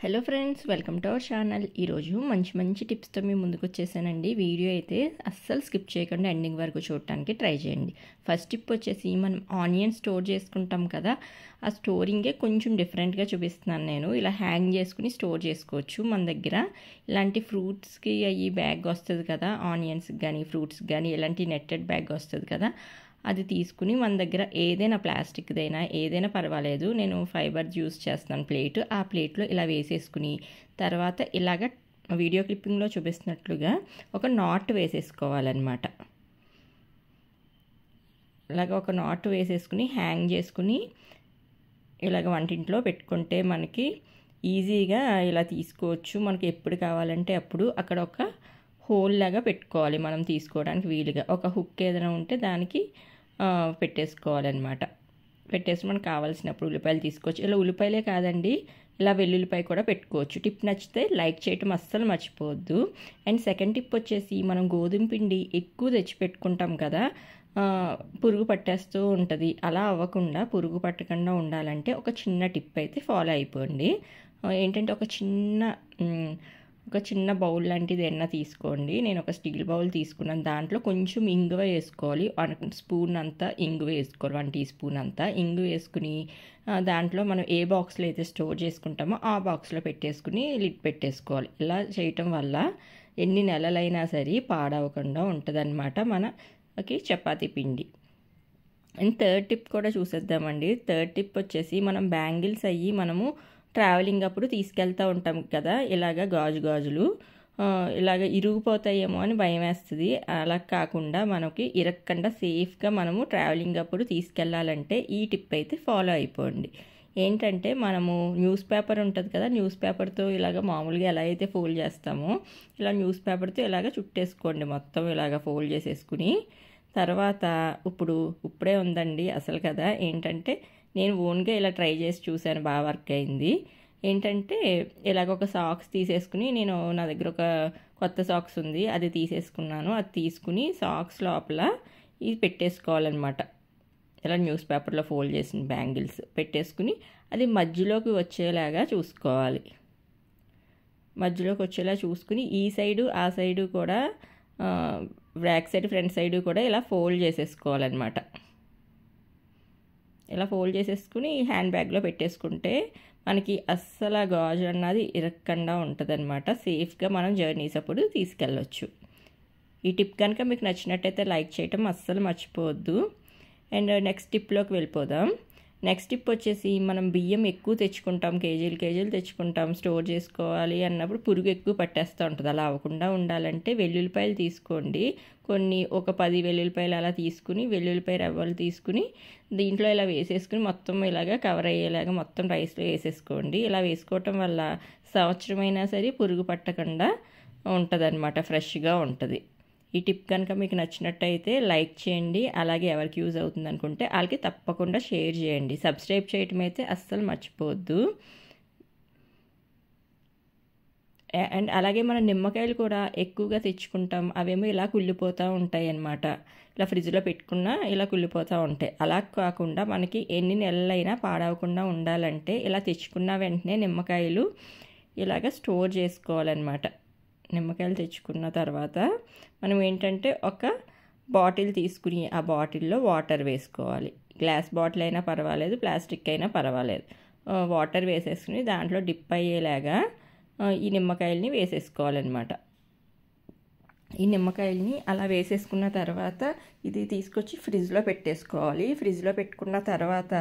Hello friends, welcome to our channel. ఈరోజు మంచి టిప్స్తో మీ ముందుకు వచ్చేసానండి. వీడియో అయితే అస్సలు స్కిప్ చేయకుండా ఎండింగ్ వరకు చూడటానికి ట్రై చేయండి. ఫస్ట్ టిప్ వచ్చేసి మనం ఆనియన్ స్టోర్ చేసుకుంటాం కదా, ఆ స్టోరింగే కొంచెం డిఫరెంట్గా చూపిస్తున్నాను నేను. ఇలా హ్యాంగ్ చేసుకుని స్టోర్ చేసుకోవచ్చు. మన దగ్గర ఇలాంటి ఫ్రూట్స్కి అయ్యి బ్యాగ్ వస్తుంది కదా, ఆనియన్స్కి కానీ ఫ్రూట్స్కి కానీ ఇలాంటి నెట్టెడ్ బ్యాగ్ వస్తుంది కదా, అది తీసుకుని మన దగ్గర ఏదైనా ప్లాస్టిక్దైనా ఏదైనా పర్వాలేదు, నేను ఫైబర్ యూస్ చేస్తాను ప్లేట్. ఆ ప్లేట్లో ఇలా వేసేసుకుని తర్వాత ఇలాగ వీడియో క్లిప్పింగ్లో చూపిస్తున్నట్లుగా ఒక నాట్ వేసేసుకోవాలన్నమాట. ఇలాగ ఒక నాట్ వేసేసుకుని హ్యాంగ్ చేసుకుని ఇలాగ వంటింట్లో పెట్టుకుంటే మనకి ఈజీగా ఇలా తీసుకోవచ్చు. మనకి ఎప్పుడు కావాలంటే అప్పుడు అక్కడ ఒక హోల్ లాగా పెట్టుకోవాలి, మనం తీసుకోవడానికి వీలుగా. ఒక హుక్ ఏదైనా ఉంటే దానికి పెట్టేసుకోవాలన్నమాట. పెట్టేసి మనకు కావాల్సినప్పుడు ఉల్లిపాయలు తీసుకోవచ్చు. ఇలా ఉల్లిపాయలే కాదండి, ఇలా వెల్లుల్లిపాయ కూడా పెట్టుకోవచ్చు. టిప్ నచ్చితే లైక్ చేయటం అస్సలు మర్చిపోవద్దు. అండ్ సెకండ్ టిప్ వచ్చేసి, మనం గోధుమ పిండి ఎక్కువ తెచ్చి పెట్టుకుంటాం కదా, పురుగు పట్టేస్తూ ఉంటుంది. అలా అవ్వకుండా, పురుగు పట్టకుండా ఉండాలంటే ఒక చిన్న టిప్ అయితే ఫాలో అయిపోండి. ఏంటంటే ఒక చిన్న బౌల్ లాంటిది ఏదైనా తీసుకోండి. నేను ఒక స్టీల్ బౌల్ తీసుకున్నాను. దాంట్లో కొంచెం ఇంగువ వేసుకోవాలి. 1 స్పూన్ అంతా ఇంగువ వేసుకోవాలి, 1 టీ స్పూన్ అంతా ఇంగువ వేసుకుని దాంట్లో మనం ఏ బాక్స్లో అయితే స్టోర్ చేసుకుంటామో ఆ బాక్స్లో పెట్టేసుకుని లిడ్ పెట్టేసుకోవాలి. ఇలా చేయటం వల్ల ఎన్ని నెలలైనా సరే పాడవకుండా ఉంటుందన్నమాట మనకి చపాతీ పిండి. అండ్ థర్డ్ టిప్ కూడా చూసేద్దామండి. థర్డ్ టిప్ వచ్చేసి, మనం బ్యాంగిల్స్ అయ్యి మనము ట్రావెలింగ్ అప్పుడు తీసుకెళ్తూ ఉంటాం కదా, ఇలాగ గాజులు ఇలాగ ఇరిగిపోతాయేమో అని భయం వేస్తుంది. అలా కాకుండా మనకి ఇరక్కుండా సేఫ్గా మనము ట్రావెలింగ్ అప్పుడు తీసుకెళ్ళాలంటే ఈ టిప్ అయితే ఫాలో అయిపోండి. ఏంటంటే, మనము న్యూస్ పేపర్ ఉంటుంది కదా, న్యూస్ పేపర్తో ఇలాగ మామూలుగా ఎలా అయితే ఫోల్డ్ చేస్తామో ఇలా న్యూస్ పేపర్తో ఇలాగ చుట్టేసుకోండి. మొత్తం ఇలాగ ఫోల్డ్ చేసేసుకుని తర్వాత ఇప్పుడే ఉందండి అసలు కదా. ఏంటంటే, నేను ఓన్గా ఇలా ట్రై చేసి చూశాను, బాగా వర్క్ అయింది. ఏంటంటే, ఇలాగ ఒక సాక్స్ తీసేసుకుని, నా దగ్గర ఒక కొత్త సాక్స్ ఉంది, అది తీసేసుకున్నాను. అది తీసుకుని సాక్స్ లోపల ఇది పెట్టేసుకోవాలన్నమాట. ఇలా న్యూస్ పేపర్లో ఫోల్డ్ చేసిన బ్యాంగిల్స్ పెట్టేసుకుని అది మధ్యలోకి వచ్చేలాగా చూసుకోవాలి. మధ్యలోకి వచ్చేలా చూసుకుని ఈ సైడు ఆ సైడు కూడా, బ్యాక్ సైడ్ ఫ్రంట్ సైడు కూడా ఇలా ఫోల్డ్ చేసేసుకోవాలన్నమాట. ఇలా ఫోల్డ్ చేసేసుకుని హ్యాండ్ బ్యాగ్లో పెట్టేసుకుంటే మనకి అస్సలు గాజు అన్నది ఇరక్కుండా ఉంటుందన్నమాట. సేఫ్గా మనం జర్నీస్ అప్పుడు తీసుకెళ్ళొచ్చు. ఈ టిప్ కనుక మీకు నచ్చినట్టయితే లైక్ చేయటం అస్సలు మర్చిపోవద్దు. అండ్ నెక్స్ట్ టిప్లోకి వెళ్ళిపోదాం. నెక్స్ట్ టిప్ వచ్చేసి, మనం బియ్యం ఎక్కువ తెచ్చుకుంటాం, కేజీలు తెచ్చుకుంటాం. స్టోర్ చేసుకోవాలి అన్నప్పుడు పురుగు ఎక్కువ పట్టేస్తూ ఉంటుంది. అలా అవ్వకుండా ఉండాలంటే వెల్లుల్లిపాయలు తీసుకోండి. ఒక 10 వెల్లుల్లిపాయలు అలా తీసుకుని, వెల్లుల్లిపాయ రవ్వలు తీసుకుని దీంట్లో ఇలా వేసేసుకుని మొత్తం ఇలాగా కవర్ అయ్యేలాగా మొత్తం రైస్లో వేసేసుకోండి. ఇలా వేసుకోవటం వల్ల సంవత్సరమైనా సరే పురుగు పట్టకుండా ఉంటుందన్నమాట, ఫ్రెష్గా ఉంటుంది. ఈ టిప్ కనుక మీకు నచ్చినట్టయితే లైక్ చేయండి. అలాగే ఎవరికి యూజ్ అవుతుంది అనుకుంటే వాళ్ళకి తప్పకుండా షేర్ చేయండి. సబ్స్క్రైబ్ చేయటం అయితే అస్సలు మర్చిపోవద్దు. అండ్ అలాగే మనం నిమ్మకాయలు కూడా ఎక్కువగా తెచ్చుకుంటాం. అవేమో ఇలా కుళ్ళిపోతూ ఉంటాయి అన్నమాట. ఇలా ఫ్రిడ్జ్లో పెట్టుకున్నా ఇలా కుళ్ళిపోతూ ఉంటాయి. అలా కాకుండా మనకి ఎన్ని నెలలైనా పాడవకుండా ఉండాలంటే ఇలా తెచ్చుకున్న వెంటనే నిమ్మకాయలు ఇలాగ స్టోర్ చేసుకోవాలన్నమాట. నిమ్మకాయలు తెచ్చుకున్న తర్వాత మనం ఏంటంటే ఒక బాటిల్ తీసుకుని ఆ బాటిల్లో వాటర్ వేసుకోవాలి. గ్లాస్ బాటిల్ అయినా పర్వాలేదు, ప్లాస్టిక్ అయినా పర్వాలేదు. వాటర్ వేసేసుకుని దాంట్లో డిప్ అయ్యేలాగా ఈ నిమ్మకాయల్ని వేసేసుకోవాలన్నమాట. ఈ నిమ్మకాయల్ని అలా వేసేసుకున్న తర్వాత ఇది తీసుకొచ్చి ఫ్రిడ్జ్లో పెట్టేసుకోవాలి. ఫ్రిడ్జ్లో పెట్టుకున్న తర్వాత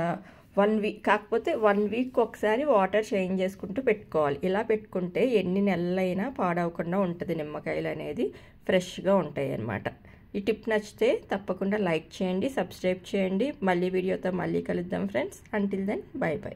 1 వీక్, కాకపోతే 1 వీక్ ఒకసారి వాటర్ చేంజ్ చేసుకుంటూ పెట్టుకోవాలి. ఇలా పెట్టుకుంటే ఎన్ని నెలలైనా పాడవకుండా ఉంటుంది. నిమ్మకాయలు అనేది ఫ్రెష్గా ఉంటాయి అన్నమాట. ఈ టిప్ నచ్చితే తప్పకుండా లైక్ చేయండి, సబ్స్క్రైబ్ చేయండి. మళ్ళీ వీడియోతో మళ్ళీ కలుద్దాం friends. Until then, bye by.